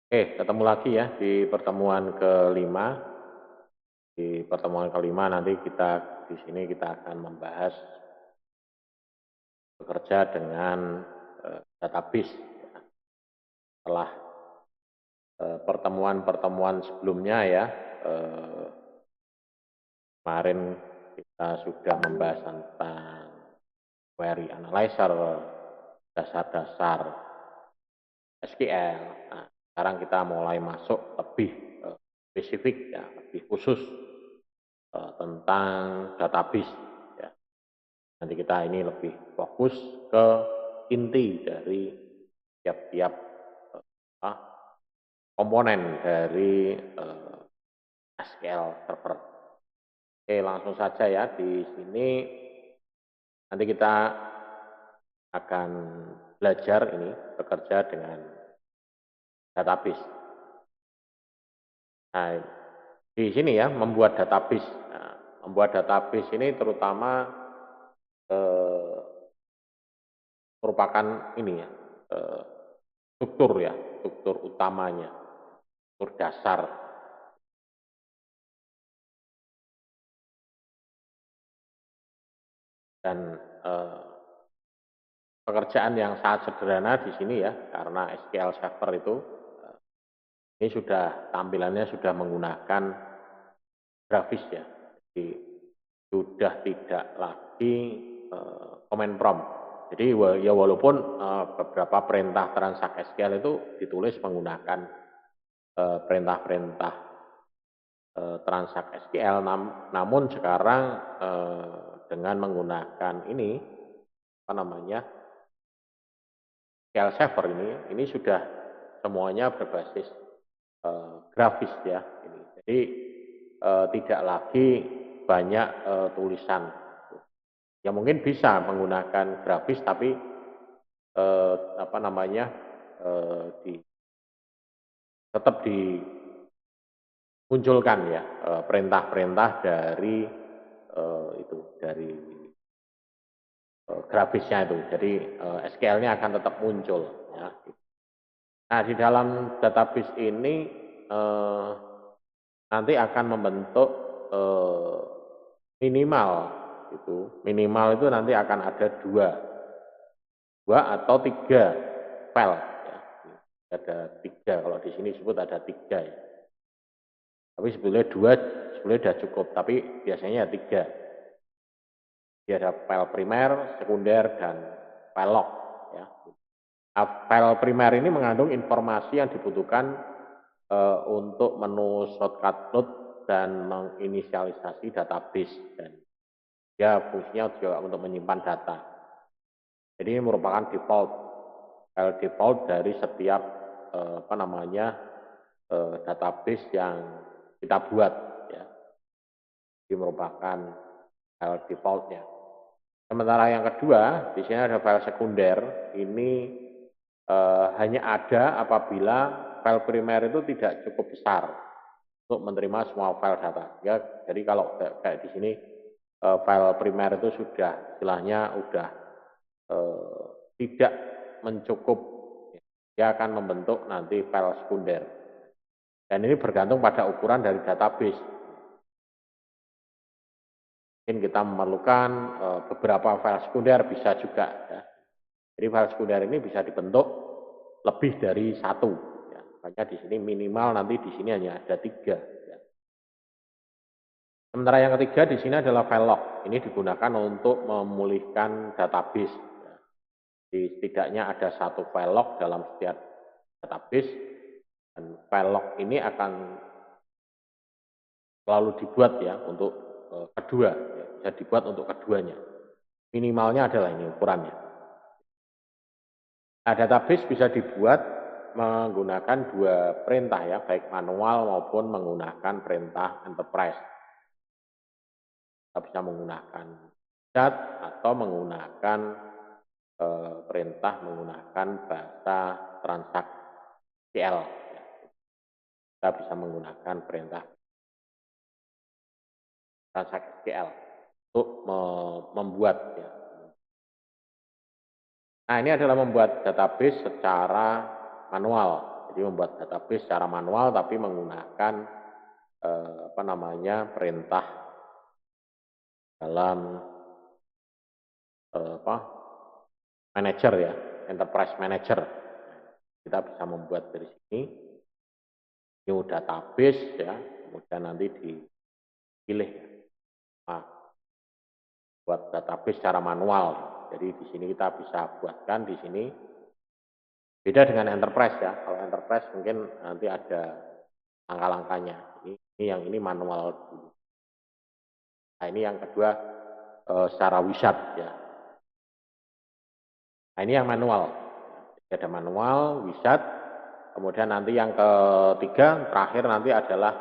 Oke, ketemu lagi ya di pertemuan kelima. Di pertemuan kelima nanti di sini kita akan membahas bekerja dengan database. Setelah pertemuan-pertemuan sebelumnya ya, eh, kemarin kita sudah membahas tentang query analyzer, dasar-dasar SQL. Nah, sekarang kita mulai masuk lebih spesifik ya, lebih khusus tentang database. Ya. Nanti kita ini lebih fokus ke inti dari tiap-tiap uh, komponen dari SQL Server. Oke, langsung saja ya di sini nanti kita akan belajar ini bekerja dengan database. Nah, di sini ya membuat database. Nah, membuat database ini terutama eh, merupakan ini ya struktur utamanya, struktur dasar. Dan pekerjaan yang sangat sederhana di sini ya, karena SQL Server itu ini sudah tampilannya sudah menggunakan grafis ya, jadi sudah tidak lagi command prompt. Jadi ya walaupun beberapa perintah transaksi SQL itu ditulis menggunakan perintah-perintah transaksi SQL, namun sekarang dengan menggunakan ini apa namanya SQL Server ini sudah semuanya berbasis grafis ya. Jadi tidak lagi banyak tulisan. Ya mungkin bisa menggunakan grafis tapi apa namanya tetap dimunculkan ya perintah-perintah dari itu dari grafisnya itu. Jadi SQL-nya akan tetap muncul ya. Nah, di dalam database ini eh, nanti akan membentuk eh, minimal itu nanti akan ada dua atau tiga file ya. Ada tiga, kalau di sini disebut ada tiga ya. Tapi sebetulnya dua sebetulnya sudah cukup, tapi biasanya tiga. Dia ada file primer, sekunder, dan file log ya. Nah, file primer ini mengandung informasi yang dibutuhkan untuk menu shortcut root dan menginisialisasi database, dan dia fungsinya juga untuk menyimpan data. Jadi ini merupakan file default dari setiap apa namanya database yang kita buat ya. Ini merupakan file defaultnya. Sementara yang kedua, di sini ada file sekunder. Ini hanya ada apabila file primer itu tidak cukup besar untuk menerima semua file data. Ya, jadi kalau kayak di sini file primer itu sudah istilahnya sudah tidak mencukup, dia akan membentuk nanti file sekunder. Dan ini bergantung pada ukuran dari database. Mungkin kita memerlukan beberapa file sekunder, bisa juga ya. Jadi file sekunder ini bisa dibentuk lebih dari satu ya. Makanya di sini minimal nanti di sini hanya ada tiga ya. Sementara yang ketiga di sini adalah file log. Ini digunakan untuk memulihkan database ya. Jadi setidaknya ada satu file log dalam setiap database, dan file log ini akan selalu dibuat ya untuk kedua ya. Bisa dibuat untuk keduanya. Minimalnya adalah ini ukurannya. Nah, database bisa dibuat menggunakan dua perintah ya, baik manual maupun menggunakan perintah enterprise. Kita bisa menggunakan chat atau menggunakan perintah menggunakan bahasa transaksi SQL. Kita bisa menggunakan perintah transaksi SQL untuk membuat ya. Nah, ini adalah membuat database secara manual. Jadi membuat database secara manual tapi menggunakan perintah dalam manager ya, enterprise manager. Kita bisa membuat dari sini new database ya, kemudian nanti dipilih buat database secara manual. Jadi di sini kita bisa buatkan di sini. Beda dengan enterprise ya. Kalau enterprise mungkin nanti ada langkah-langkahnya. Ini manual dulu. Nah, ini yang kedua secara wizard ya. Nah, ini yang manual. Jadi ada manual, wizard. Kemudian nanti yang ketiga, terakhir nanti adalah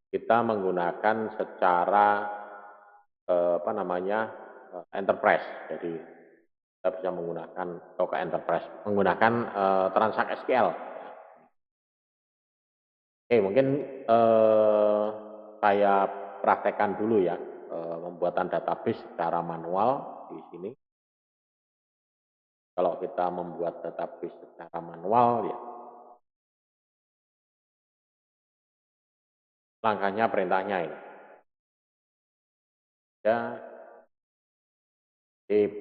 kita menggunakan secara enterprise. Jadi kita bisa menggunakan Docker Enterprise, menggunakan Transact SQL. Oke, mungkin saya praktekkan dulu ya pembuatan database secara manual di sini. Kalau kita membuat database secara manual ya, langkahnya perintahnya ini. Ya,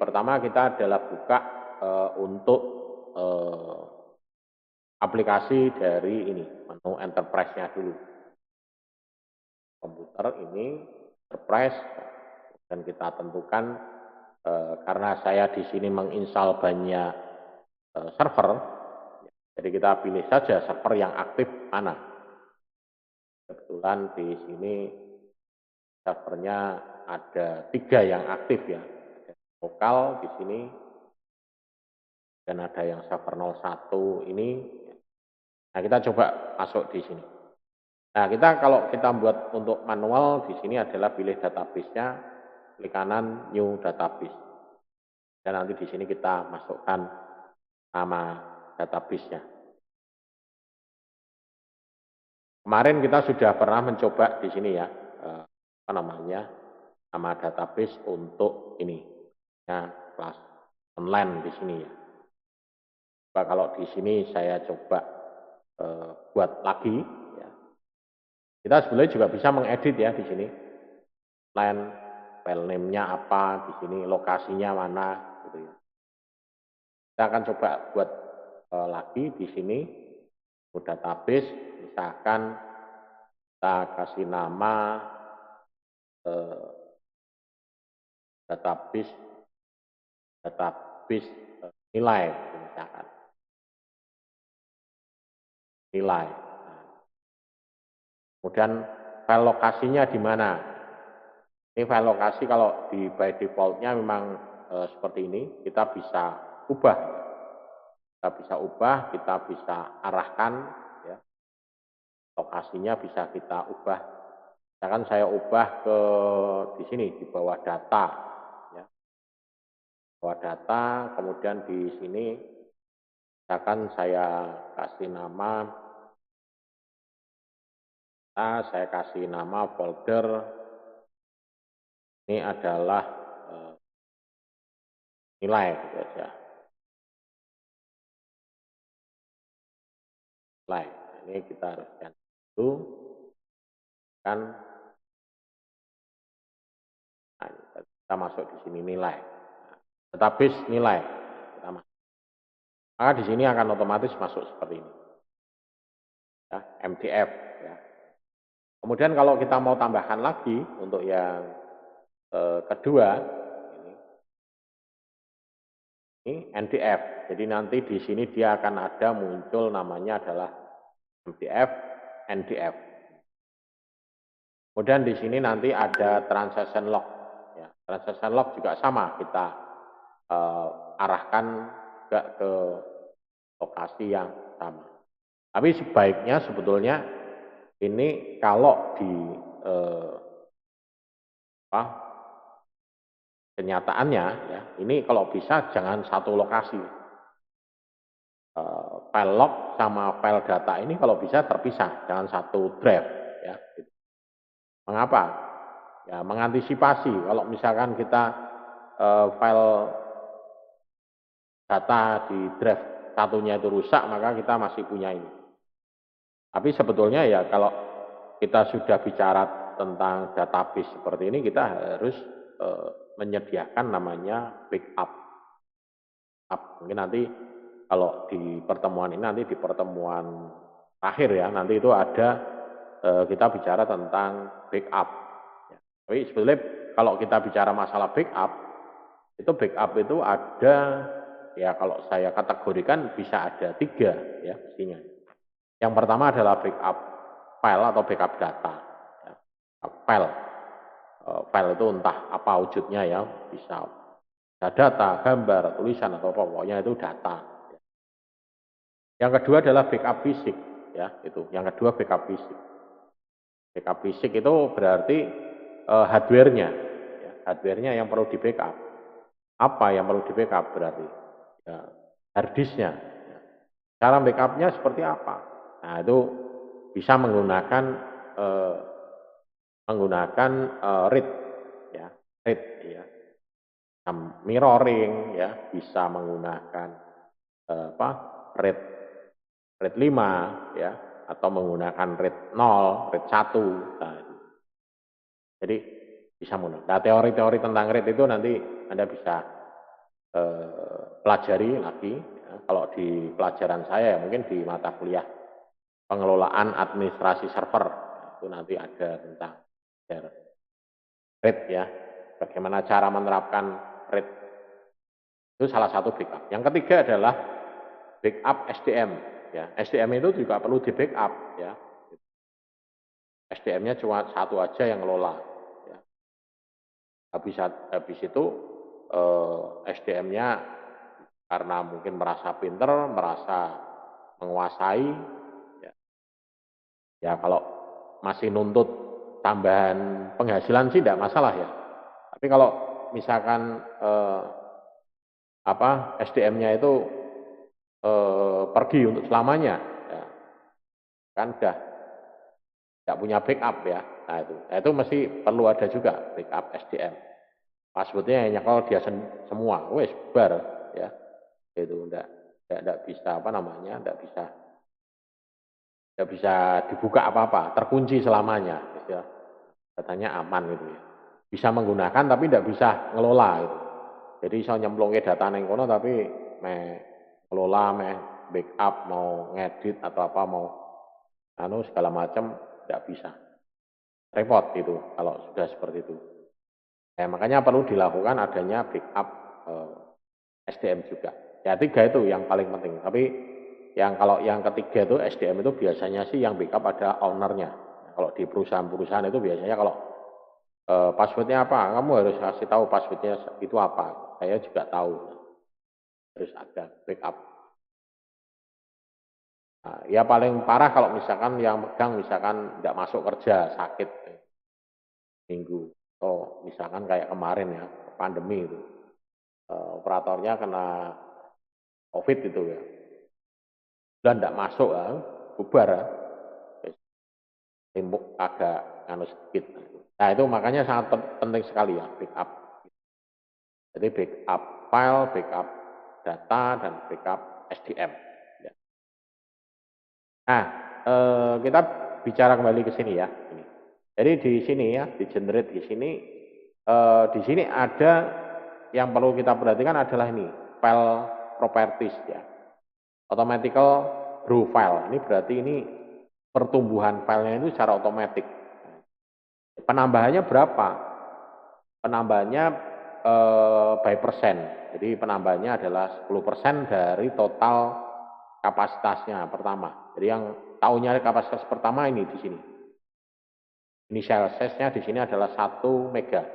pertama kita adalah buka untuk aplikasi dari ini, menu enterprise-nya dulu. Komputer ini enterprise dan kita tentukan karena saya di sini menginstal banyak server, jadi kita pilih saja server yang aktif mana. Kebetulan di sini servernya ada 3 yang aktif ya, ada lokal di sini dan ada yang server 01 ini. Nah, kita coba masuk di sini. Nah, kalau kita buat untuk manual di sini adalah pilih database-nya, klik kanan new database. Dan nanti di sini kita masukkan nama database-nya. Kemarin kita sudah pernah mencoba di sini ya, nama database untuk ini, ya, kelas online di sini ya. Coba kalau di sini saya coba buat lagi. Kita sebenarnya juga bisa mengedit ya di sini. File name-nya apa, di sini lokasinya mana gitu ya. Kita akan coba buat lagi di sini database, misalkan kita kasih nama database nilai misalkan. Nilai. Kemudian file lokasinya di mana? Ini file lokasi kalau di by default-nya memang seperti ini. Kita bisa ubah. Kita bisa arahkan. Ya. Lokasinya bisa kita ubah. Misalkan saya ubah ke di sini di bawah data. Ya. Bawah data, kemudian di sini misalkan saya kasih nama. Saya kasih nama folder ini adalah nilai gitu aja. Nilai. Ini kita harus ganti dulu kan. Nah, kita masuk di sini nilai. Database nilai. Maka di sini akan otomatis masuk seperti ini. Ya, MDF ya. Kemudian kalau kita mau tambahkan lagi untuk yang kedua, ini NDF. Jadi nanti di sini dia akan ada muncul namanya adalah MDF, NDF. Kemudian di sini nanti ada transaction log. Ya, transaction log juga sama, kita arahkan juga ke lokasi yang sama. Tapi sebaiknya sebetulnya ini kalau di kenyataannya ya, ini kalau bisa jangan satu lokasi. File log sama file data ini kalau bisa terpisah, jangan satu drive ya. Mengapa? Ya, mengantisipasi kalau misalkan kita file data di drive satunya itu rusak, maka kita masih punya ini. Tapi sebetulnya ya kalau kita sudah bicara tentang database seperti ini, kita harus menyediakan namanya backup. Mungkin nanti kalau di pertemuan ini, nanti di pertemuan akhir ya, nanti itu ada kita bicara tentang backup. Ya. Tapi sebetulnya kalau kita bicara masalah backup itu ada, ya kalau saya kategorikan bisa ada 3 ya mestinya. Yang pertama adalah backup file atau backup data. Ya. File itu entah apa wujudnya ya, bisa data, gambar, tulisan atau apa, pokoknya itu data. Yang kedua adalah backup fisik, ya itu. Yang kedua backup fisik. Backup fisik itu berarti hardware-nya, ya, hardware-nya yang perlu di backup. Apa yang perlu di backup berarti? Ya, hard disk-nya. Ya. Cara backup-nya seperti apa? Nah itu bisa menggunakan RAID, ya, RAID, ya. Mirroring, ya, bisa menggunakan RAID 5 ya, atau menggunakan RAID 0, RAID 1. Nah, jadi bisa menggunakan. Nah, teori-teori tentang RAID itu nanti Anda bisa pelajari lagi. Ya. Kalau di pelajaran saya ya, mungkin di mata kuliah pengelolaan administrasi server, itu nanti ada tentang RAID ya, bagaimana cara menerapkan RAID. Itu salah satu backup. Yang ketiga adalah backup SDM. Ya, SDM itu juga perlu di backup. Ya. SDM-nya cuma satu aja yang ngelola. Ya. Habis itu SDM-nya karena mungkin merasa pinter, merasa menguasai. Ya, ya kalau masih nuntut tambahan penghasilan sih tidak masalah ya. Tapi kalau misalkan SDM-nya itu pergi untuk selamanya, ya, kan sudah tidak punya backup ya. Nah itu mesti perlu ada juga backup SDM. Passwordnya hanya kalau dia semua, wes bar ya. Itu tidak bisa tidak bisa dibuka apa-apa, terkunci selamanya. Ya. Datanya aman gitu ya. Bisa menggunakan tapi tidak bisa ngelola gitu. Jadi saya nyemplungin data neng kono tapi ngelola, backup, mau ngedit atau apa mau segala macam tidak bisa. Repot itu kalau sudah seperti itu. Ya, makanya perlu dilakukan adanya backup SDM juga. Ya 3 itu yang paling penting. Tapi kalau yang ketiga itu SDM itu biasanya sih yang backup ada ownernya. Nah, kalau di perusahaan-perusahaan itu biasanya kalau passwordnya apa, kamu harus kasih tahu passwordnya itu apa. Saya juga tahu. Harus ada backup. Nah, ya paling parah kalau misalkan yang megang misalkan tidak masuk kerja, sakit minggu. Oh, misalkan kayak kemarin ya, pandemi itu. Operatornya kena COVID itu ya. Dan tidak masuk ya, bubar ya. Timbuk agak sedikit. Nah itu makanya sangat penting sekali ya, backup. Jadi backup file, backup data, dan backup SDM. Ya. Nah, kita bicara kembali ke sini ya. Jadi di sini ya, di generate di sini ada yang perlu kita perhatikan adalah ini, file properties ya. Automatical grow file. Ini berarti ini pertumbuhan filenya itu secara otomatis. Penambahannya berapa? Penambahannya by persen. Jadi penambahannya adalah 10% dari total kapasitasnya pertama. Jadi yang tahunya kapasitas pertama ini di sini. Initial size-nya di sini adalah 1 mega.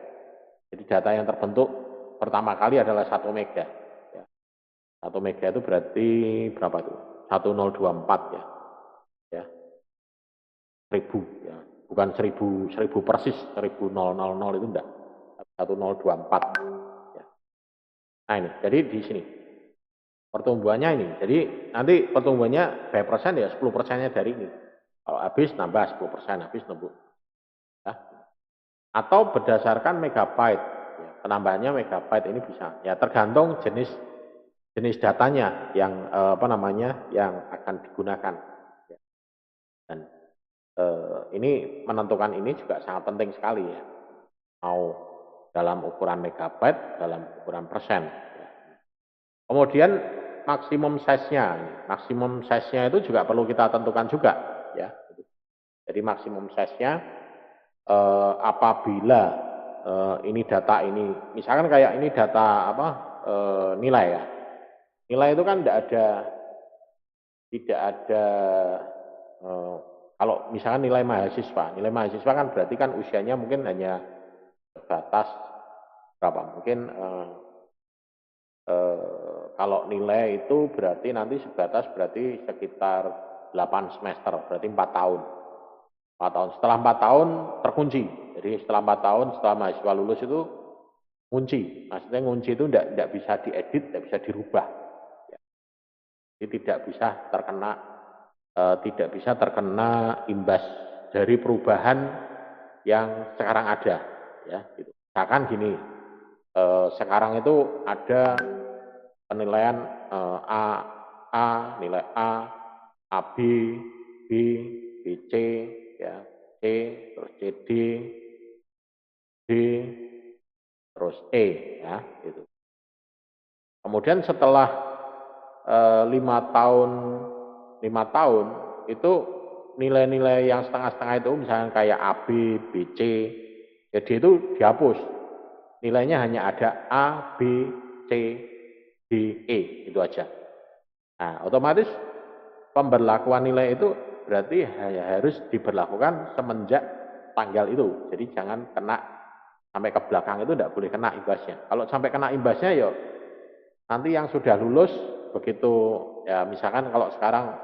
Jadi data yang terbentuk pertama kali adalah 1 mega. 1 mega itu berarti berapa itu? 1024 ya. Ya. 1000 ya. Bukan 1000 persis, 1000 itu enggak. 1024 ya. Nah ini, jadi di sini pertumbuhannya ini. Jadi nanti pertumbuhannya by persen ya 10%-nya dari ini. Kalau habis nambah 10%, habis nambah. Ya. Atau berdasarkan megabyte. Ya, penambahannya megabyte ini bisa. Ya tergantung jenis datanya yang yang akan digunakan. Dan ini menentukan ini juga sangat penting sekali ya. Mau dalam ukuran megabyte, dalam ukuran persen. Ya. Kemudian maksimum size-nya itu juga perlu kita tentukan juga ya. Jadi maksimum size-nya apabila ini data ini, misalkan kayak ini data apa nilai ya. Nilai itu kan tidak ada kalau misalkan nilai mahasiswa kan berarti kan usianya mungkin hanya sebatas berapa? Mungkin kalau nilai itu berarti nanti sebatas berarti sekitar 8 semester, berarti 4 tahun. 4 tahun. Setelah 4 tahun terkunci. Jadi setelah 4 tahun, setelah mahasiswa lulus itu kunci. Maksudnya kunci itu tidak bisa diedit, tidak bisa dirubah. Jadi tidak bisa terkena imbas dari perubahan yang sekarang ada. Ya, gitu. Misalkan gini, sekarang itu ada penilaian nilai AB, B, BC, ya, C, terus CD, D, terus E, ya, gitu. Kemudian setelah 5 tahun itu nilai-nilai yang setengah-setengah itu misalnya kayak AB, BC, jadi itu dihapus. Nilainya hanya ada A, B, C, D, E, itu aja. Nah, otomatis pemberlakuan nilai itu berarti harus diberlakukan semenjak tanggal itu. Jadi jangan kena sampai ke belakang itu tidak boleh kena imbasnya. Kalau sampai kena imbasnya ya nanti yang sudah lulus begitu ya misalkan kalau sekarang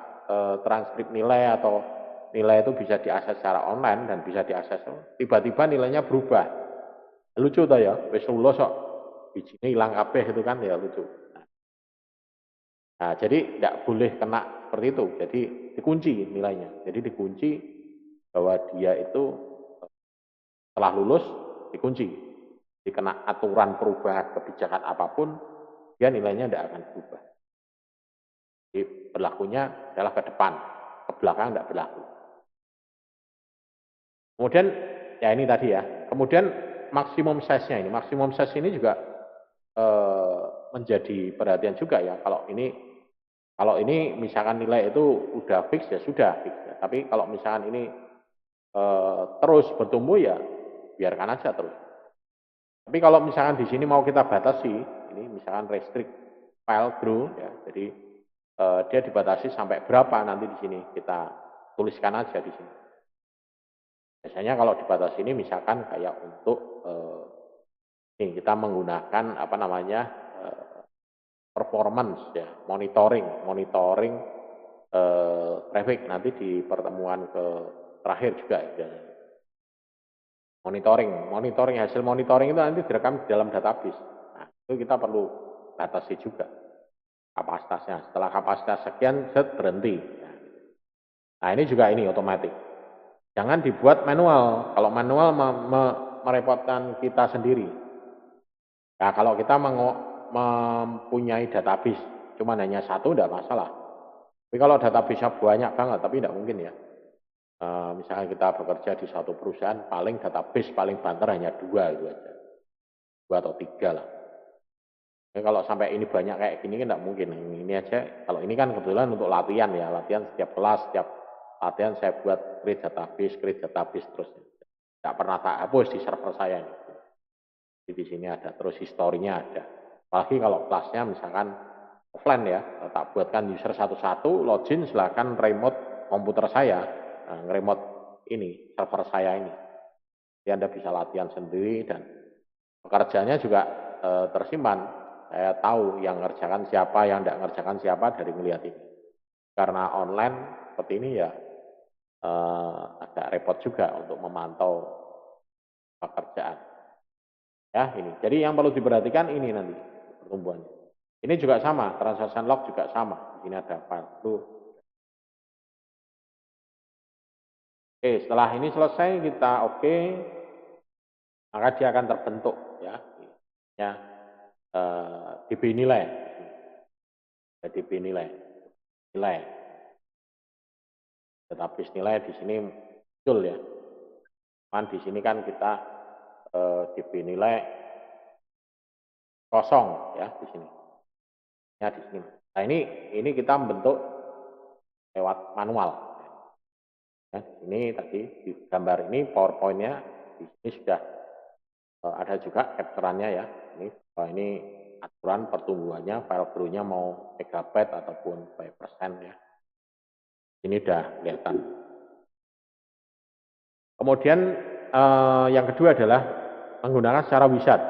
transkrip nilai atau nilai itu bisa diakses secara online dan bisa diakses tiba-tiba nilainya berubah. Lucu toh ya, wis lulus kok bijinya hilang kabeh itu kan ya lucu. Nah, jadi tidak boleh kena seperti itu. Jadi dikunci nilainya. Jadi dikunci bahwa dia itu setelah lulus dikunci. Dikena aturan perubahan kebijakan apapun, dia nilainya tidak akan berubah. Jadi berlakunya adalah ke depan, ke belakang tidak berlaku. Kemudian ya ini tadi ya. Kemudian maksimum size-nya ini, maksimum size ini juga menjadi perhatian juga ya. Kalau ini misalkan nilai itu udah fix ya sudah fix ya. Tapi kalau misalkan ini terus bertumbuh ya biarkan aja terus. Tapi kalau misalkan di sini mau kita batasi, ini misalkan restrict file grow ya. Jadi dia dibatasi sampai berapa nanti di sini kita tuliskan aja di sini. Biasanya kalau dibatasi ini misalkan kayak untuk ini kita menggunakan apa namanya performance ya, monitoring traffic nanti di pertemuan terakhir juga ya. Monitoring hasil monitoring itu nanti direkam di dalam database. Nah, itu kita perlu batasi juga kapasitasnya. Setelah kapasitas sekian, set berhenti. Nah, ini juga ini otomatis. Jangan dibuat manual. Kalau manual merepotkan kita sendiri. Nah, kalau kita mempunyai database cuma hanya satu, tidak masalah. Tapi kalau database-nya banyak banget, tapi tidak mungkin ya. Misalnya kita bekerja di satu perusahaan, paling database paling banter hanya 2 itu aja. 2 atau 3 lah. Jadi kalau sampai ini banyak kayak gini kan tidak mungkin. Ini aja, kalau ini kan kebetulan untuk latihan ya, latihan setiap kelas, setiap latihan saya buat create database terus. Tidak pernah tak hapus di server saya. Jadi di sini ada, terus historinya ada. Apalagi kalau kelasnya misalkan offline ya, tak buatkan user satu-satu, login silakan remote komputer saya, remote ini, server saya ini. Jadi Anda bisa latihan sendiri dan pekerjaannya juga tersimpan. Saya tahu yang ngerjakan siapa, yang tidak ngerjakan siapa dari melihat ini. Karena online seperti ini ya agak repot juga untuk memantau pekerjaan. Ya ini. Jadi yang perlu diperhatikan ini nanti pertumbuhannya. Ini juga sama, transaction log juga sama. Di sini ada file. Oke, setelah ini selesai kita oke, maka dia akan terbentuk ya. Ya DB nilai. DB nilai. database nilai di sini muncul ya. Kan di sini kan kita DB nilai kosong ya di sini. Ya di sini. Nah ini kita membentuk lewat manual. Ya, ini tadi di gambar ini PowerPoint-nya di sini sudah ada juga capturannya ya. Ini aturan pertumbuhannya, file grow-nya mau megabyte ataupun by persen ya. Ini udah kelihatan. Kemudian yang kedua adalah menggunakan secara wizard.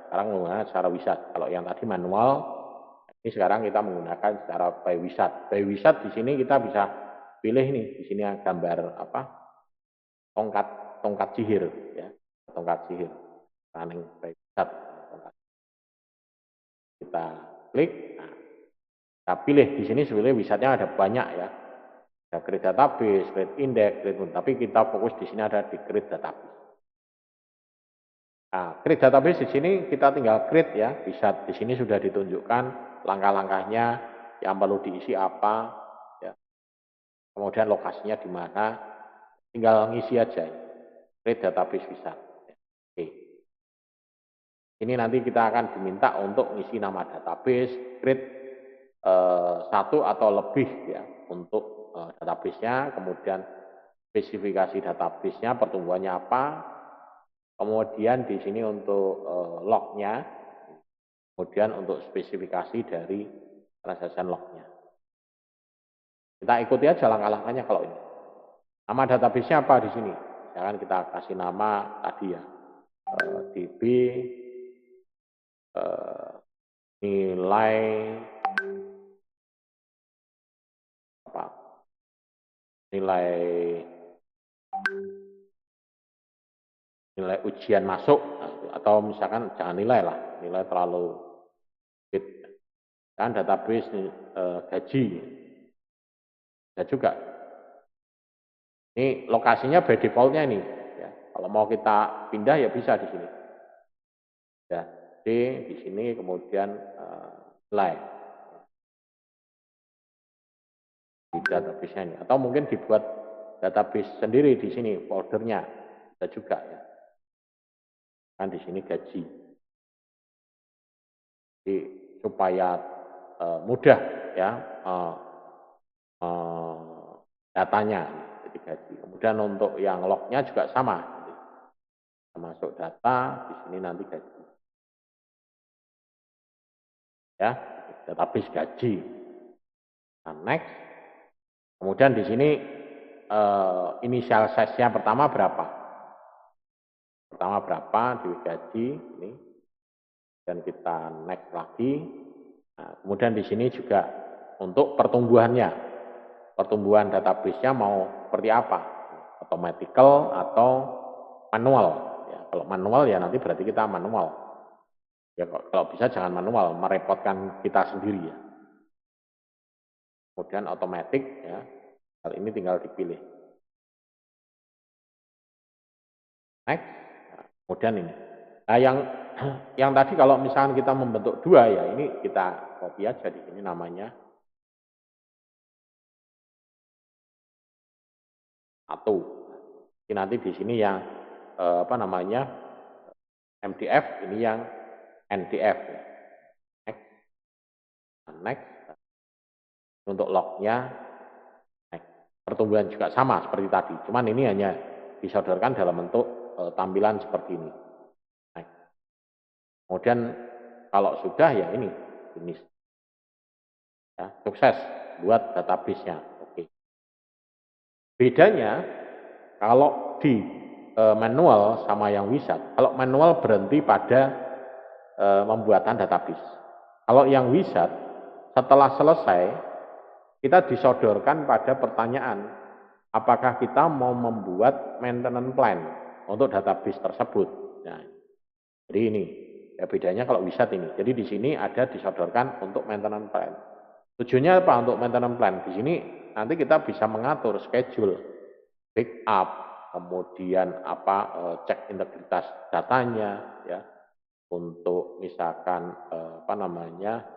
Sekarang menggunakan secara wizard. Kalau yang tadi manual, ini sekarang kita menggunakan secara by wizard. By wizard di sini kita bisa pilih nih, di sini gambar apa? Tongkat sihir ya. Tongkat sihir. Running by wizard. Kita klik, nah, kita pilih di sini sebenarnya wizardnya ada banyak ya. Ada create database, create index, tapi kita fokus di sini ada di create database. Nah, create database di sini kita tinggal create ya, bisa di sini sudah ditunjukkan langkah-langkahnya yang perlu diisi apa, ya. Kemudian lokasinya di mana, tinggal ngisi aja. Create database bisa. Oke. Ini nanti kita akan diminta untuk ngisi nama database, create satu atau lebih ya untuk database-nya, kemudian spesifikasi database-nya, pertumbuhannya apa, kemudian di sini untuk log-nya, kemudian untuk spesifikasi dari transaction log-nya. Kita ikuti aja langkah-langkahnya kalau ini. Nama database-nya apa di sini? Jangan kita kasih nama tadi ya, DB nilai apa? Nilai ujian masuk, atau misalkan jangan nilai lah, nilai terlalu sedikit. Kan database gaji ya juga. Ini lokasinya by defaultnya ini. Ya. Kalau mau kita pindah ya bisa di sini. Ya, di sini kemudian nilai di database-nya ini. Atau mungkin dibuat database sendiri di sini foldernya bisa juga ya. Kan di sini gaji. Jadi supaya mudah ya datanya jadi gaji. Kemudian untuk yang lognya juga sama. Masuk data di sini nanti gaji. Ya, database gaji. Nah, next. Kemudian di sini inisial size-nya pertama berapa? Pertama berapa di gaji ini. Dan kita next lagi. Nah, kemudian di sini juga untuk pertumbuhannya. Pertumbuhan database-nya mau seperti apa? Automatical atau manual? Ya, kalau manual ya nanti berarti kita manual. Ya kalau bisa jangan manual, merepotkan kita sendiri ya. Kemudian otomatis ya. Hal ini tinggal dipilih. Next. Nah, kemudian ini. Nah, yang tadi kalau misalkan kita membentuk dua ya, ini kita copy aja di sini namanya satu. Ini nanti di sini yang apa namanya MDF, ini yang NDF. Next. Next. Untuk lognya, next. Pertumbuhan juga sama seperti tadi. Cuman ini hanya disodorkan dalam bentuk tampilan seperti ini. Next. Kemudian kalau sudah ya ini finish. Ya, sukses buat database-nya. Oke. Bedanya kalau di manual sama yang wizard, kalau manual berhenti pada pembuatan database. Kalau yang wizard setelah selesai kita disodorkan pada pertanyaan apakah kita mau membuat maintenance plan untuk database tersebut. Nah, jadi ini ya bedanya kalau wizard ini. Jadi di sini ada disodorkan untuk maintenance plan. Tujuannya apa untuk maintenance plan? Di sini nanti kita bisa mengatur schedule, backup, kemudian apa cek integritas datanya, ya, untuk misalkan apa namanya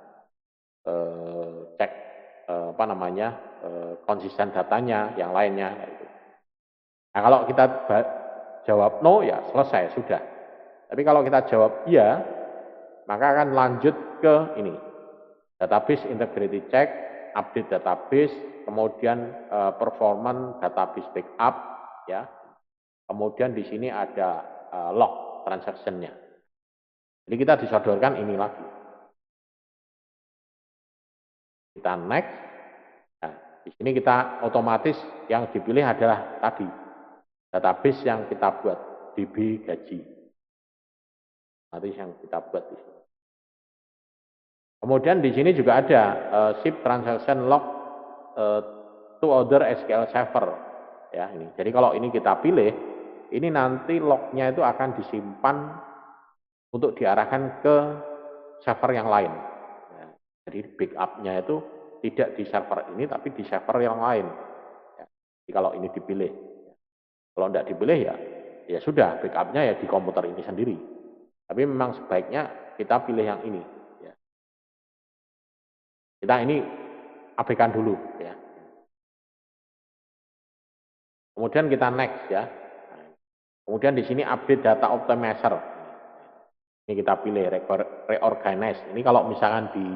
cek konsisten datanya, yang lainnya. Gitu. Nah kalau kita jawab no ya selesai sudah. Tapi kalau kita jawab iya, maka akan lanjut ke ini database integrity check, update database, kemudian performance database backup, ya. Kemudian di sini ada log transaction-nya. Jadi kita disodorkan ini lagi. Kita next. Nah, di sini kita otomatis yang dipilih adalah tadi database yang kita buat DB gaji. Nanti yang kita buat di sini. Kemudian di sini juga ada ship transaction log to other SQL server. Ya, ini. Jadi kalau ini kita pilih, ini nanti lognya itu akan disimpan untuk diarahkan ke server yang lain. Ya, jadi backupnya itu tidak di server ini, tapi di server yang lain. Ya, jadi kalau ini dipilih, kalau tidak dipilih ya sudah backupnya ya di komputer ini sendiri. Tapi memang sebaiknya kita pilih yang ini. Ya. Kita ini abaikan dulu. Ya. Kemudian kita next ya. Kemudian di sini update data optimizer. Ini kita pilih reorganize. Ini kalau misalkan di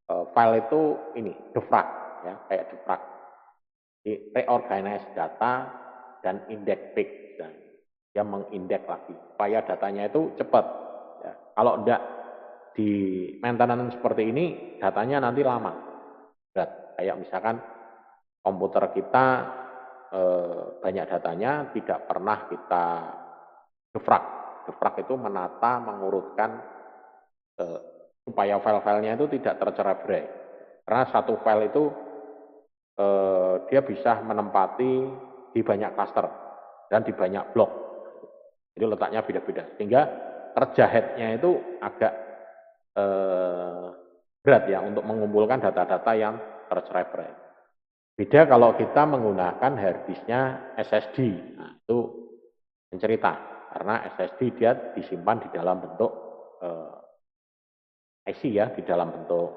file itu ini defrag ya, kayak defrag. Di reorganize data dan index peak. Dan dia mengindeks lagi supaya datanya itu cepat. Ya. Kalau tidak di maintenance seperti ini, datanya nanti lama. Berat. Kayak misalkan komputer kita banyak datanya tidak pernah kita defrag. Defrag itu menata, mengurutkan supaya file-filenya itu tidak tercerai-berai. Karena satu file itu dia bisa menempati di banyak cluster dan di banyak blok. Jadi letaknya beda-beda. Sehingga kerja head-nya itu agak berat ya untuk mengumpulkan data-data yang tercerai-berai. Beda kalau kita menggunakan hard disk-nya SSD. Nah, itu mencerita. Karena SSD dia disimpan di dalam bentuk IC ya, di dalam bentuk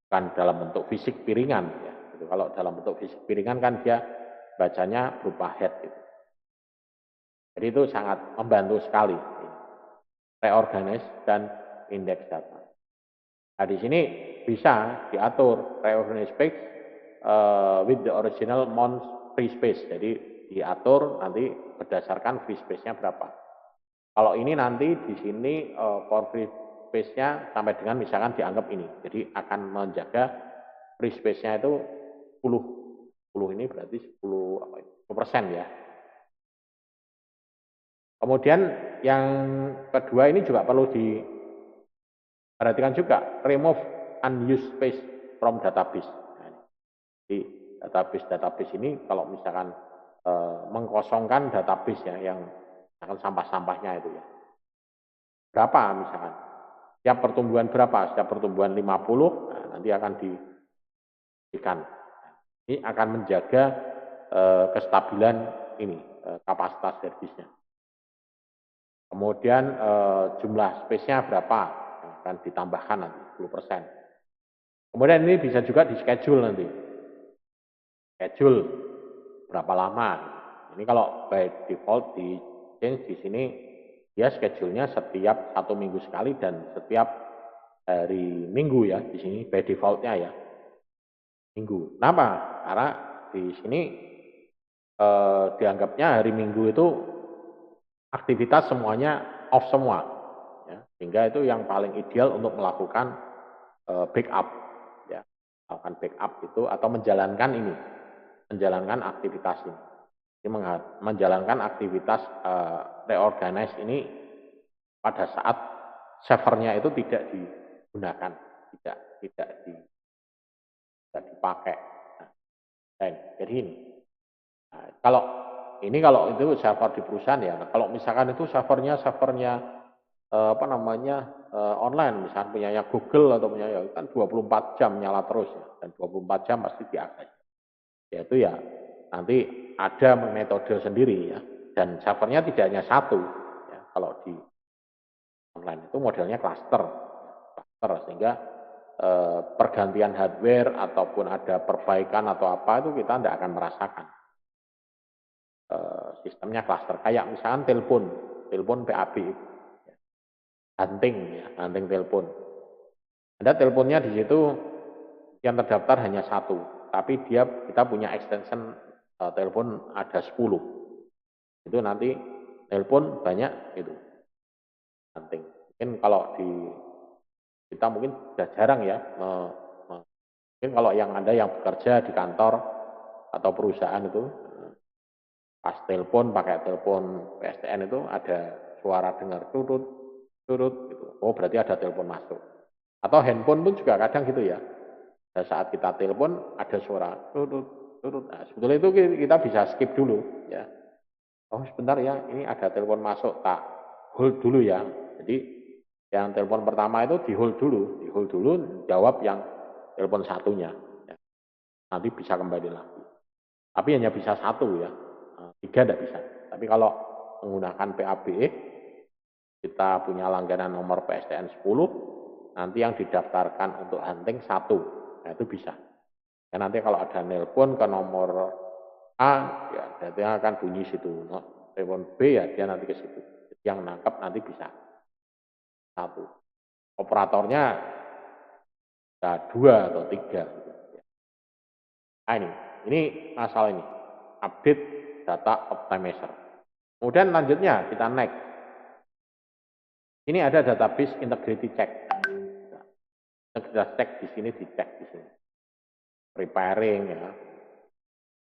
bukan dalam bentuk fisik piringan ya. Gitu. Kalau dalam bentuk fisik piringan kan dia bacanya berupa head gitu. Jadi itu sangat membantu sekali. Reorganize dan indeks data. Nah, di sini bisa diatur reorganize page with the original mount free space. Jadi diatur nanti berdasarkan free space-nya berapa. Kalau ini nanti di sini for free space-nya sampai dengan misalkan dianggap ini. Jadi akan menjaga free space-nya itu 10 ini berarti 10% ya. Kemudian yang kedua ini juga perlu diperhatikan juga, remove unused space from database. Di database ini kalau misalkan mengkosongkan database ya, yang misalkan sampah-sampahnya itu ya. Berapa misalkan? Setiap pertumbuhan berapa? Setiap pertumbuhan 50, nah, nanti akan diberikan. Ini akan menjaga kestabilan ini, kapasitas hard disk-nya. Kemudian jumlah space-nya berapa? Akan ditambahkan nanti 10%. Kemudian ini bisa juga di schedule nanti. Schedule berapa lama? Ini kalau by default di change di sini dia schedule-nya setiap 1 minggu sekali dan setiap hari Minggu ya di sini by default-nya ya. Minggu. Kenapa? Karena di sini dianggapnya hari Minggu itu aktivitas semuanya off semua. Ya. Sehingga itu yang paling ideal untuk melakukan backup. Ya. Melakukan backup itu atau menjalankan aktivitas ini. Jadi menjalankan aktivitas reorganize ini pada saat servernya itu tidak digunakan, tidak dipakai. Nah, jadi ini. Nah, kalau itu server di perusahaan ya. Nah, kalau misalkan itu servernya online, misalkan punyanya Google atau punya kan 24 jam nyala terus ya, dan 24 jam pasti diakses. Yaitu ya nanti ada metode sendiri ya, dan servernya tidak hanya satu ya. Kalau di online itu modelnya cluster sehingga pergantian hardware ataupun ada perbaikan atau apa itu kita tidak akan merasakan. Sistemnya cluster. Kayak misalkan telepon PAB, hunting ya, hunting telepon. Ada teleponnya di situ yang terdaftar hanya satu, tapi kita punya extension telepon ada 10. Itu nanti telepon banyak itu hunting. Mungkin kalau kita mungkin sudah jarang ya, mungkin kalau yang ada yang bekerja di kantor atau perusahaan itu pas telepon pakai telepon PSTN itu ada suara dengar turut gitu. Oh berarti ada telepon masuk. Atau handphone pun juga kadang gitu ya. Pada saat kita telepon ada suara turut. Nah, sebetulnya itu kita bisa skip dulu ya. Oh sebentar ya, ini ada telepon masuk, tak hold dulu ya. Jadi yang telepon pertama itu di hold dulu, jawab yang telepon satunya. Ya. Nanti bisa kembali lagi. Tapi hanya bisa satu ya, 3 tidak bisa. Tapi kalau menggunakan PABE, kita punya langganan nomor PSTN 10, nanti yang didaftarkan untuk hunting 1, nah itu bisa. Ya, nanti kalau ada nelpon ke nomor A, ya berarti akan bunyi situ. No, telepon B ya dia nanti ke situ. Jadi yang nangkep nanti bisa 1. Operatornya bisa 2 atau 3. Nah ini masalah ini. Update data optimizer. Kemudian lanjutnya kita next. Ini ada database integrity check. Integritas check di sini dicek di sini. Preparing ya.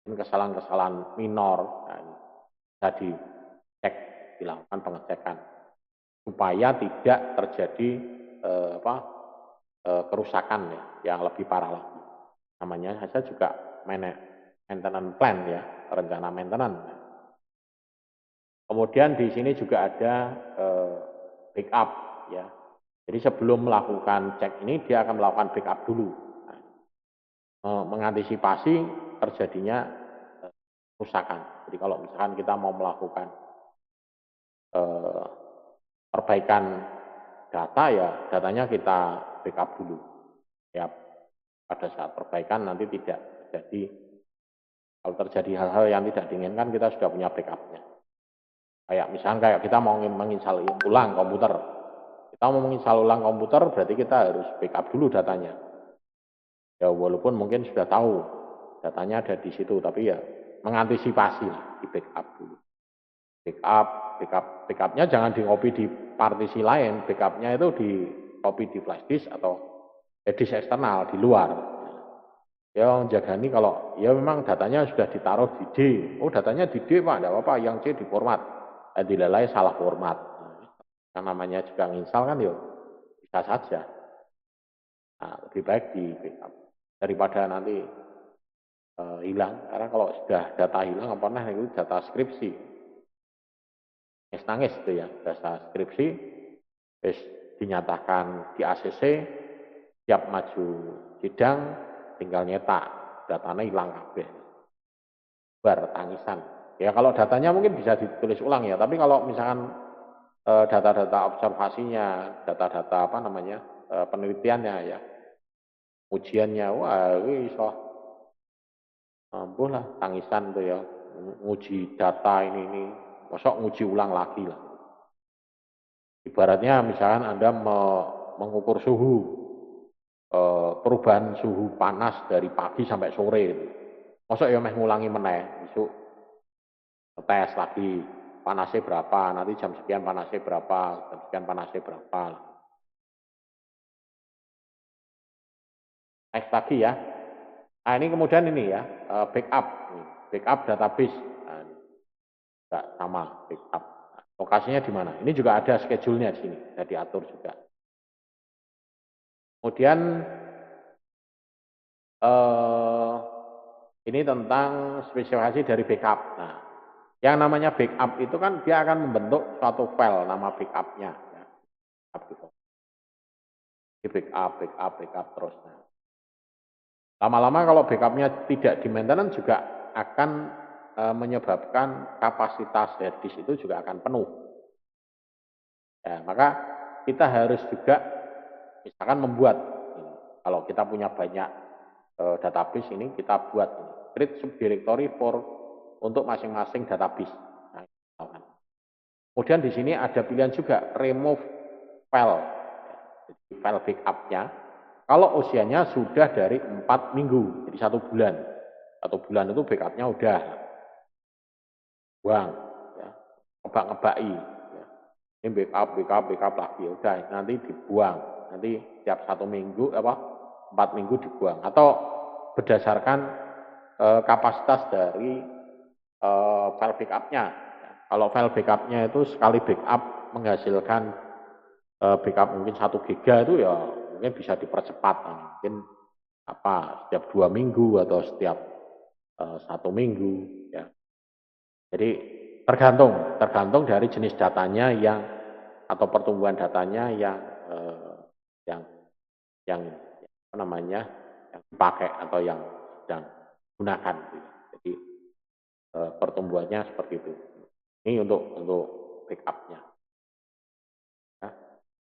Kesalahan-kesalahan minor nah, bisa dicek, dilakukan pengecekan supaya tidak terjadi kerusakan ya yang lebih parah lagi. Namanya saja juga maintenance plan ya, rencana maintenance. Kemudian di sini juga ada backup ya. Jadi sebelum melakukan cek ini dia akan melakukan backup dulu. Mengantisipasi terjadinya kerusakan. Jadi kalau misalkan kita mau melakukan perbaikan data ya datanya kita backup dulu. Ya pada saat perbaikan nanti tidak terjadi, kalau terjadi hal-hal yang tidak diinginkan kita sudah punya backupnya. Kayak kita mau menginstal ulang komputer. Kita mau menginstal ulang komputer berarti kita harus backup dulu datanya. Ya walaupun mungkin sudah tahu datanya ada di situ, tapi ya mengantisipasi lah, di backup dulu. Backupnya jangan di copy di partisi lain, backupnya itu di copy di flash disk atau disk eksternal di luar. Ya jaga ini kalau ya memang datanya sudah ditaruh di D, oh datanya di D Pak, tidak apa-apa, yang C di format, dilalai salah format. Yang namanya juga nginstal kan ya bisa saja. Nah, lebih baik di backup daripada nanti hilang, karena kalau sudah data hilang apa nah itu data skripsi, nangis itu ya, data skripsi terus dinyatakan di ACC siap maju sidang, tinggal nyetak datanya hilang kabeh, bar tangisan ya. Kalau datanya mungkin bisa ditulis ulang ya, tapi kalau misalkan data-data observasinya, data-data apa namanya penelitiannya ya, ujiannya, wah ini so ampuh lah tangisan tuh ya, nguji data ini masuk nguji ulang lagi lah. Ibaratnya misalkan Anda mengukur suhu, perubahan suhu panas dari pagi sampai sore itu, masuk ya ngulangi meneh, besok tes lagi panasnya berapa, nanti jam sekian panasnya berapa, jam sekian panasnya berapa. Next lagi ya. Nah ini kemudian ini ya, backup database. Nah, sama backup. Nah, lokasinya di mana? Ini juga ada schedule-nya di sini, sudah diatur juga. Kemudian ini tentang spesifikasi dari backup. Nah, yang namanya backup itu kan dia akan membentuk suatu file nama backupnya. Ya. Backup terus. Nah, lama-lama kalau backupnya tidak di maintenance juga akan menyebabkan kapasitas hard disk itu juga akan penuh. Ya, maka kita harus juga misalkan membuat kalau kita punya banyak database ini kita buat create subdirectory untuk masing-masing database. Nah, kemudian di sini ada pilihan juga remove file, jadi file backupnya. Kalau usianya sudah dari 4 minggu, jadi 1 bulan. 1 bulan itu backupnya udah buang, ya. Ngebak-ngebai. Ya. Ini backup lagi, udah nanti dibuang. Nanti tiap 1 minggu 4 minggu dibuang. Atau berdasarkan kapasitas dari file backupnya. Kalau file backupnya itu sekali backup menghasilkan backup mungkin 1 giga itu ya mungkin bisa dipercepat. Mungkin setiap 2 minggu atau setiap 1 minggu, ya. Jadi tergantung dari jenis datanya atau pertumbuhan datanya yang yang yang dipakai atau yang sedang digunakan. Jadi pertumbuhannya seperti itu. Ini untuk backupnya. Ya.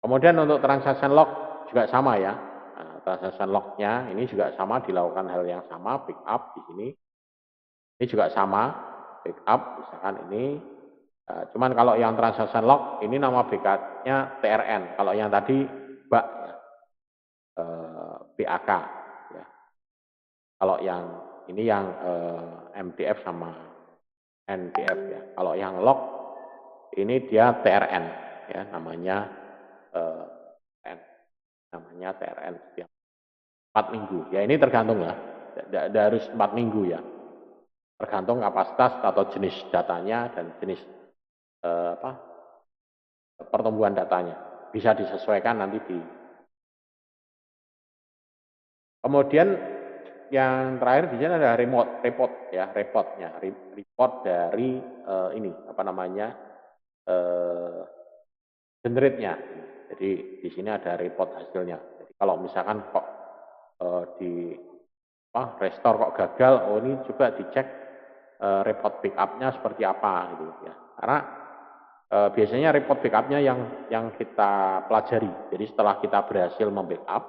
Kemudian untuk transaction log juga sama ya. Nah, transaction lognya ini juga sama, dilakukan hal yang sama, backup di sini. Ini juga sama, backup misalkan ini. Cuman kalau yang transaction log ini nama backupnya TRN. Kalau yang tadi BAK, BAK. Ya. Kalau yang ini yang MDF sama NDF ya. Kalau yang log ini dia TRN ya, namanya TRN setiap 4 minggu. Ya ini tergantung lah. Tidak harus 4 minggu ya. Tergantung kapasitas atau jenis datanya dan jenis pertumbuhan datanya. Bisa disesuaikan nanti di. Kemudian yang terakhir di sini ada reportnya, report dari generate-nya. Jadi di sini ada report hasilnya. Jadi kalau misalkan kok restore kok gagal, ini juga dicek report backup-nya seperti apa gitu ya. Karena biasanya report backup-nya yang kita pelajari. Jadi setelah kita berhasil membackup,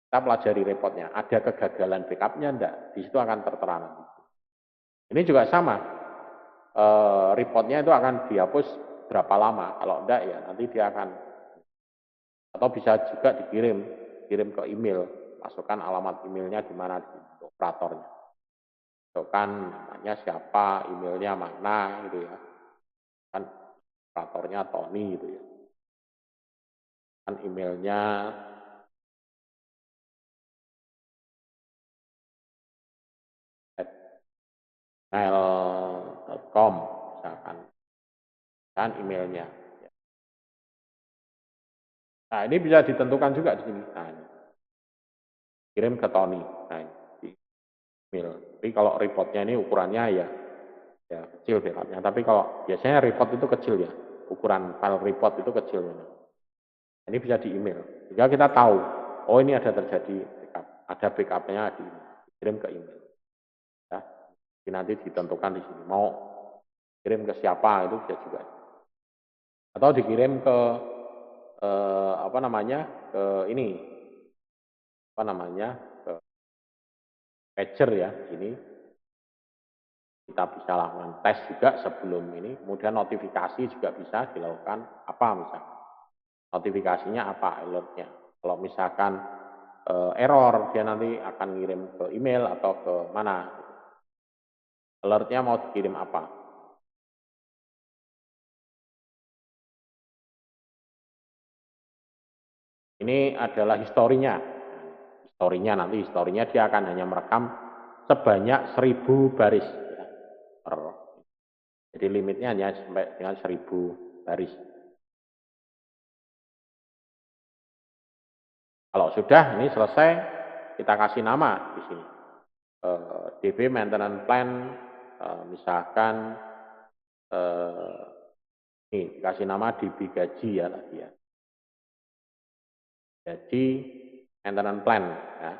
kita pelajari reportnya. Ada kegagalan backup-nya enggak? Di situ akan tertera nanti. Ini juga sama. Reportnya itu akan dihapus berapa lama. Kalau enggak ya nanti dia akan, atau bisa juga kirim ke email. Masukkan alamat emailnya di mana untuk operatornya. Masukkan namanya siapa, emailnya mana gitu ya. Kan operatornya Tony gitu ya. Kan emailnya mail.com misalkan, kan emailnya. Nah ini bisa ditentukan juga di sini. Nah, ini. Kirim ke Tony. Nah ini di email. Tapi kalau reportnya ini ukurannya ya kecil backupnya. Tapi kalau biasanya report itu kecil ya, ukuran file report itu kecil. Ini bisa di email. Sehingga kita tahu, oh ini ada terjadi backup, ada backupnya dikirim ke email. Ya. Jadi nanti ditentukan di sini mau kirim ke siapa itu bisa juga. Atau dikirim ke ke ini ke pager ya, ini kita bisa lakukan tes juga sebelum ini, kemudian notifikasi juga bisa dilakukan misalkan notifikasinya alertnya. Kalau misalkan error, dia nanti akan ngirim ke email atau ke mana, alertnya mau dikirim apa. Ini adalah historinya. Historinya dia akan hanya merekam sebanyak 1000 baris. Jadi limitnya hanya sampai dengan 1000 baris. Kalau sudah ini selesai, kita kasih nama di sini. DB maintenance plan, misalkan ini dikasih nama DB gaji ya tadi ya. Jadi maintenance plan ya.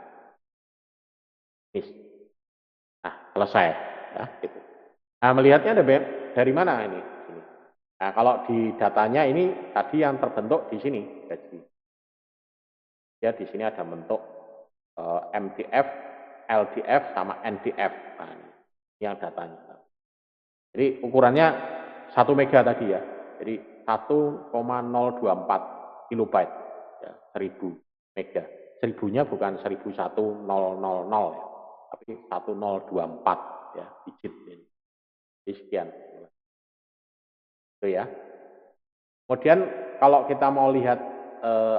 Nah, selesai ya gitu. Nah, melihatnya dari mana ini? Nah, kalau di datanya ini tadi yang terbentuk di sini gaji. Ya, di sini ada bentuk MDF, LDF, sama NDF. Nah, ini yang datanya. Jadi ukurannya 1 mega tadi ya. Jadi 1,024 kilobyte ya, 1000 mega. 1000-nya bukan 1001.000 ya, tapi 1024 ya, digit ini. Jadi sekian. Itu ya. Kemudian kalau kita mau lihat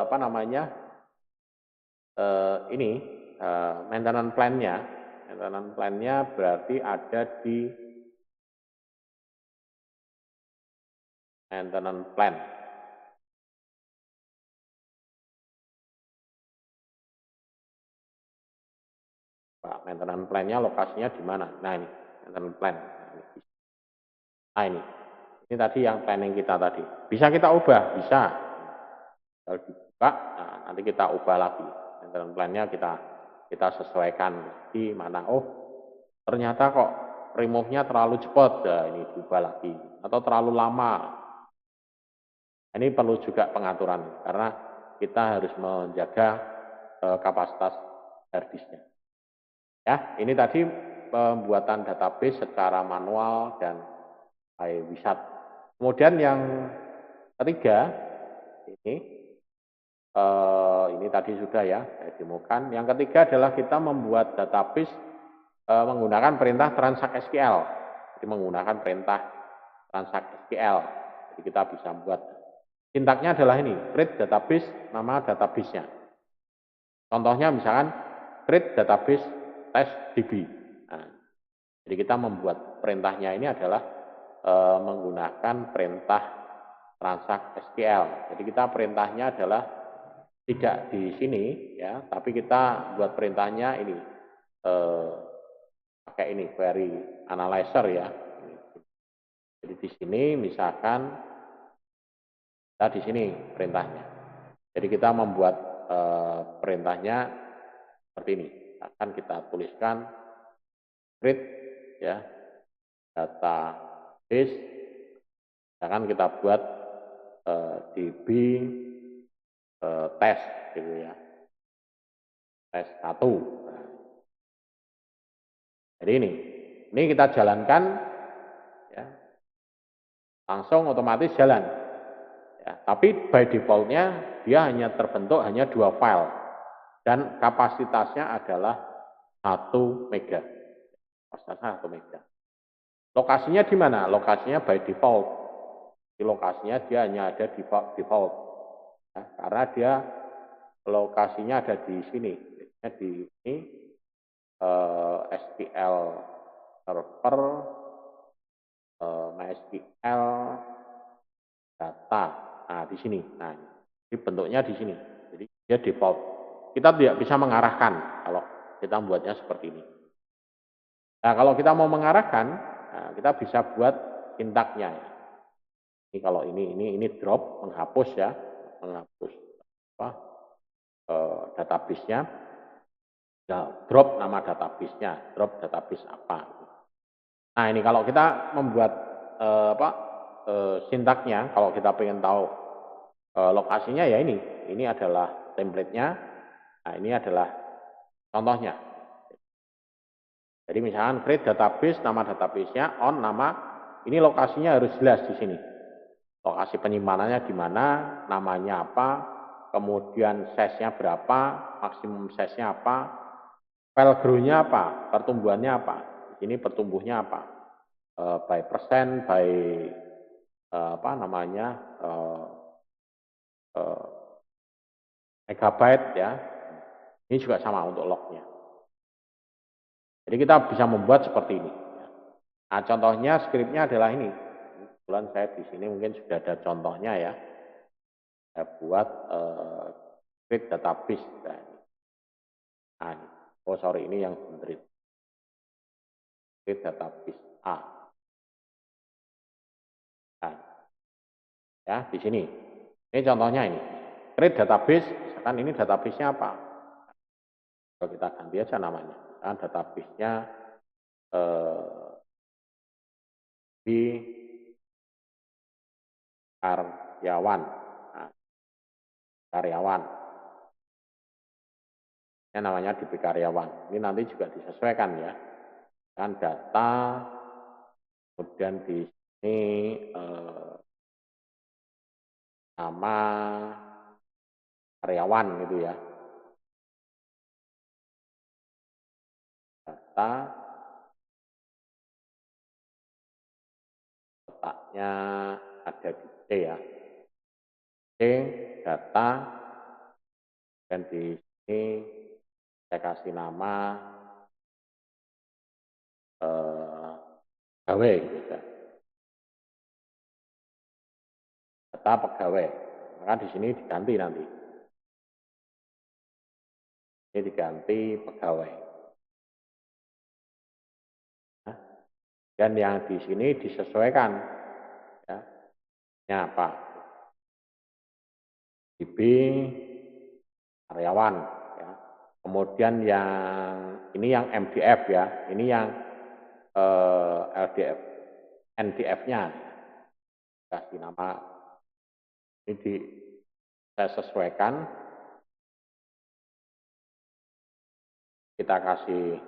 apa namanya ini maintenance plan-nya berarti ada di maintenance plan. Pak, maintenance plan-nya lokasinya di mana? Nah ini maintenance plan. Nah ini tadi yang planning kita tadi. Bisa kita ubah, bisa. Kalau dibuka, nah, nanti kita ubah lagi. Maintenance plan-nya kita sesuaikan di mana. Oh, ternyata kok remove-nya terlalu cepat. Nah, ini diubah lagi. Atau terlalu lama. Ini perlu juga pengaturan karena kita harus menjaga kapasitas hard disk-nya. Ya, ini tadi pembuatan database secara manual dan by wizard. Kemudian yang ketiga ini tadi sudah ya saya demokan. Yang ketiga adalah kita membuat database menggunakan perintah transact SQL. Jadi menggunakan perintah transact SQL. Jadi kita bisa membuat sintaknya adalah ini, create database, nama database-nya. Contohnya misalkan create database test DB. Nah, jadi kita membuat perintahnya ini adalah menggunakan perintah transact SQL. Jadi kita perintahnya adalah tidak di sini ya, tapi kita buat perintahnya ini pakai ini query analyzer ya. Jadi di sini misalkan kita di sini perintahnya. Jadi kita membuat perintahnya seperti ini. Akan kita tuliskan create ya database. Misalkan kita buat DB tes gitu ya. Tes 1. Nah, jadi ini kita jalankan ya. Langsung otomatis jalan. Ya, tapi by defaultnya dia hanya terbentuk hanya 2 file dan kapasitasnya adalah 1 mega. Kapasitasnya 1 mega. Lokasinya di mana? Lokasinya by default. Di lokasinya dia hanya ada di default. Ya, karena dia lokasinya ada di sini. Di ini SQL server MySQL data. Nah, di sini. Nah, ini bentuknya di sini. Jadi dia default. Kita tidak bisa mengarahkan kalau kita membuatnya seperti ini. Nah, kalau kita mau mengarahkan, nah, kita bisa buat sintaknya. Ini kalau ini drop, menghapus ya, menghapus apa database-nya. Ya, drop nama database-nya, drop database apa. Nah, ini kalau kita membuat sintaknya, kalau kita pengen tahu lokasinya ya ini adalah template-nya. Nah, ini adalah contohnya. Jadi misalkan create database, nama database-nya on, nama, ini lokasinya harus jelas di sini. Lokasi penyimpanannya di mana, namanya apa, kemudian size-nya berapa, maksimum size-nya apa, file grow-nya apa, pertumbuhannya apa. Ini pertumbuhnya apa? By persen, by apa namanya megabyte ya. Ini juga sama untuk lognya. Jadi kita bisa membuat seperti ini. Nah, contohnya skripnya adalah ini. Kebetulan saya di sini mungkin sudah ada contohnya ya. Saya buat script database. Nah, oh sorry ini yang benar. Script database A. Nah, ya di sini. Ini contohnya ini. Create database, misalkan ini database-nya apa? Kalau kita ganti aja namanya. Nah, database-nya di karyawan. Nah, karyawan. Ini namanya DP karyawan. Ini nanti juga disesuaikan ya. Kan data, kemudian di sini nama karyawan gitu ya. Data, letaknya ada di C ya. C, data, dan di sini saya kasih nama pegawai gitu ya. Data pegawai. Maka di sini diganti nanti. Ini diganti pegawai. Nah, dan yang di sini disesuaikan ya. Ini apa? DB karyawan ya. Kemudian yang ini yang MDF ya. Ini yang LDF, NDF-nya. Kasih nama ini saya sesuaikan. Kita kasih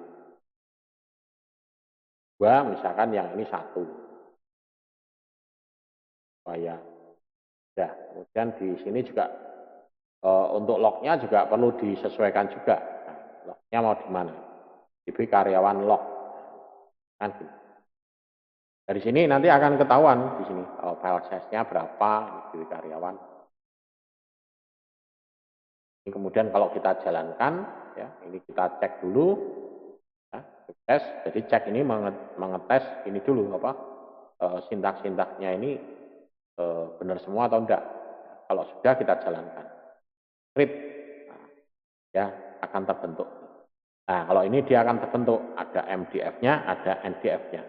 2, misalkan yang ini 1. Supaya ya, kemudian di sini juga untuk lognya juga perlu disesuaikan juga. Nah, lognya mau di mana? DB karyawan log. Kan gitu. Dari sini nanti akan ketahuan di sini file size-nya berapa DB karyawan. Ini kemudian kalau kita jalankan ya, ini kita cek dulu ya, sukses. Jadi cek ini mengetes ini dulu apa sintaks-sintaksnya ini benar semua atau enggak. Kalau sudah kita jalankan. Script ya akan terbentuk. Nah, kalau ini dia akan terbentuk ada MDF-nya, ada NDF-nya.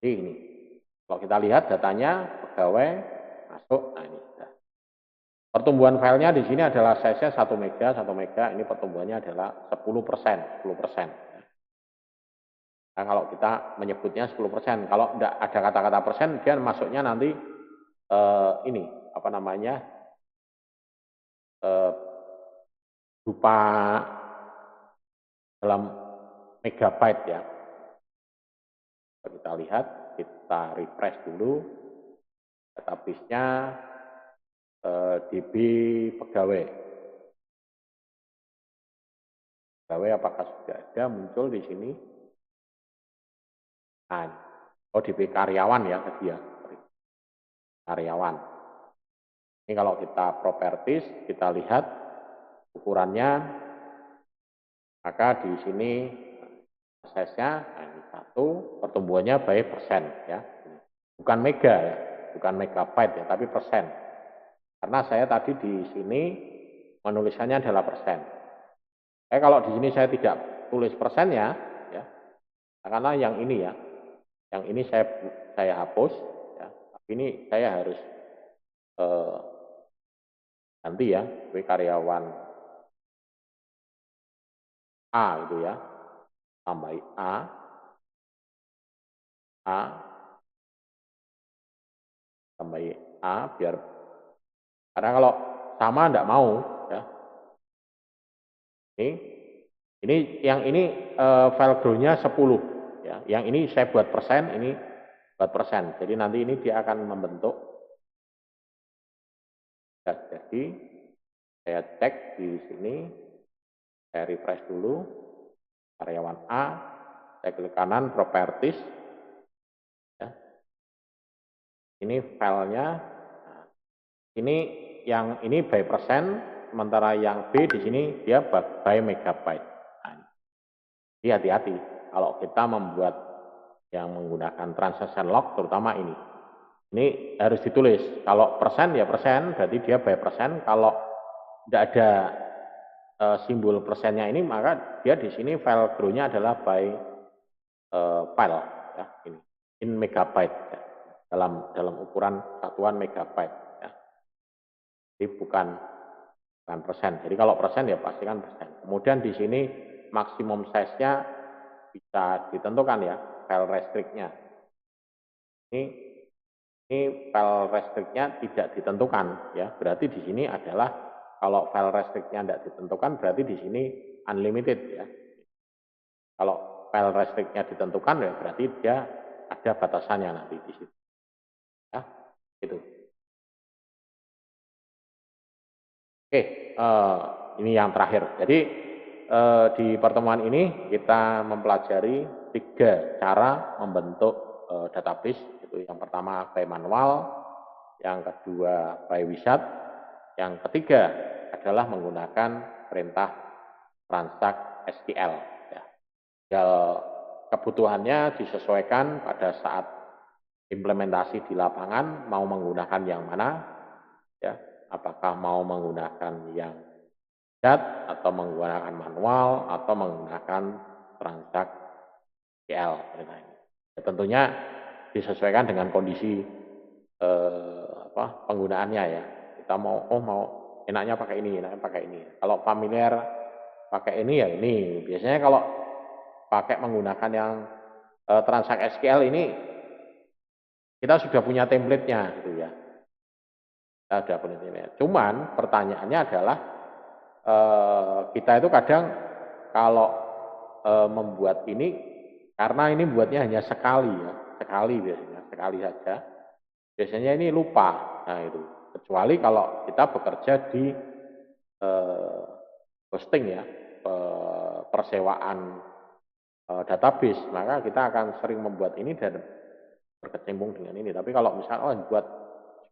Jadi ini. Kalau kita lihat datanya pegawai masuk, nah ini sudah. Pertumbuhan filenya di sini adalah size-nya 1 mega, 1 mega. Ini pertumbuhannya adalah 10%, 10%. Nah, kalau kita menyebutnya 10%, kalau tidak ada kata-kata persen, dia masuknya nanti ini apa namanya berupa dalam megabyte ya. Kita lihat, kita refresh dulu database-nya DB pegawai. Pegawai apakah sudah ada muncul di sini? Nah, DB karyawan ya tadi ya. Karyawan. Ini kalau kita properties, kita lihat ukurannya, maka di sini size-nya nah, 1, pertumbuhannya by persen ya. Bukan mega ya, bukan megabyte ya, tapi persen. Karena saya tadi di sini menulisannya adalah persen. Kalau di sini saya tidak tulis persen ya, karena yang ini ya, yang ini saya hapus, ya. Tapi ini saya harus ganti ya, karyawan A itu ya, tambah A, tambah A biar, karena kalau sama enggak mau ya. Ini yang ini file grow-nya 10 ya. Yang ini saya buat persen, ini buat persen. Jadi nanti ini dia akan membentuk. Jadi saya cek di sini, saya refresh dulu karyawan A, saya klik kanan properties. Ya. Ini filenya. Nah, ini yang ini by persen, sementara yang B di sini dia by megabyte. Nah, jadi hati-hati kalau kita membuat yang menggunakan transaction log, terutama ini. Ini harus ditulis. Kalau persen ya persen, berarti dia by persen. Kalau tidak ada simbol persennya ini, maka dia di sini file grow-nya adalah by file ya, ini in megabyte ya, dalam ukuran satuan megabyte ya. Jadi bukan persen. Jadi kalau persen ya pastikan persen. Kemudian di sini maksimum size-nya bisa ditentukan ya, file restrict-nya. Ini file restrict-nya tidak ditentukan ya. Berarti di sini adalah Kalau file restrictnya tidak ditentukan berarti di sini unlimited ya. Kalau file restrictnya ditentukan ya berarti dia ada batasannya nanti di situ. Ya, itu. Oke, ini yang terakhir. Jadi di pertemuan ini kita mempelajari 3 cara membentuk database. Itu yang pertama by manual, yang kedua by wizard, yang ketiga adalah menggunakan perintah transact SQL. Ya. Kebutuhannya disesuaikan pada saat implementasi di lapangan mau menggunakan yang mana, ya, apakah mau menggunakan yang dat atau menggunakan manual atau menggunakan transact SQL. Ya, tentunya disesuaikan dengan kondisi penggunaannya ya. Kita mau enaknya pakai ini, enaknya pakai ini. Kalau familiar pakai ini ya ini. Biasanya kalau pakai menggunakan yang transact SQL ini kita sudah punya template-nya gitu ya. Kita sudah punya template. Cuman pertanyaannya adalah kita itu kadang kalau membuat ini karena ini buatnya hanya sekali ya, sekali biasanya, sekali saja. Biasanya ini lupa. Nah, itu. Kecuali kalau kita bekerja di hosting ya, persewaan database, maka kita akan sering membuat ini dan berkecimpung dengan ini. Tapi kalau misalnya buat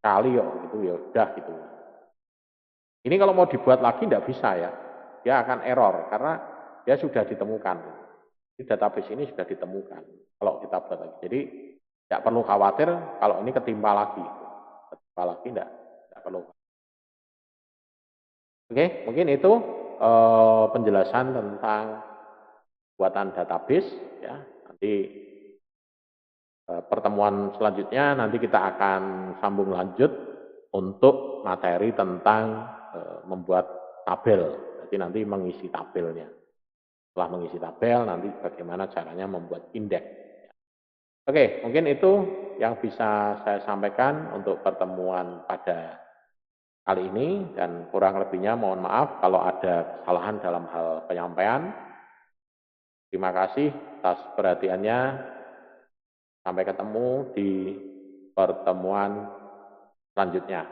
sekali gitu ya udah gitu. Ini kalau mau dibuat lagi tidak bisa ya, dia akan error karena dia sudah ditemukan. Di database ini sudah ditemukan. Kalau kita buat lagi, jadi tidak perlu khawatir kalau ini ketimpa lagi. Ketimpa lagi tidak perlu. Oke, mungkin itu penjelasan tentang buatan database ya. Nanti pertemuan selanjutnya nanti kita akan sambung lanjut untuk materi tentang membuat tabel. Jadi nanti mengisi tabelnya. Setelah mengisi tabel nanti bagaimana caranya membuat indeks. Oke, mungkin itu yang bisa saya sampaikan untuk pertemuan pada kali ini dan kurang lebihnya mohon maaf kalau ada kesalahan dalam hal penyampaian. Terima kasih atas perhatiannya. Sampai ketemu di pertemuan selanjutnya.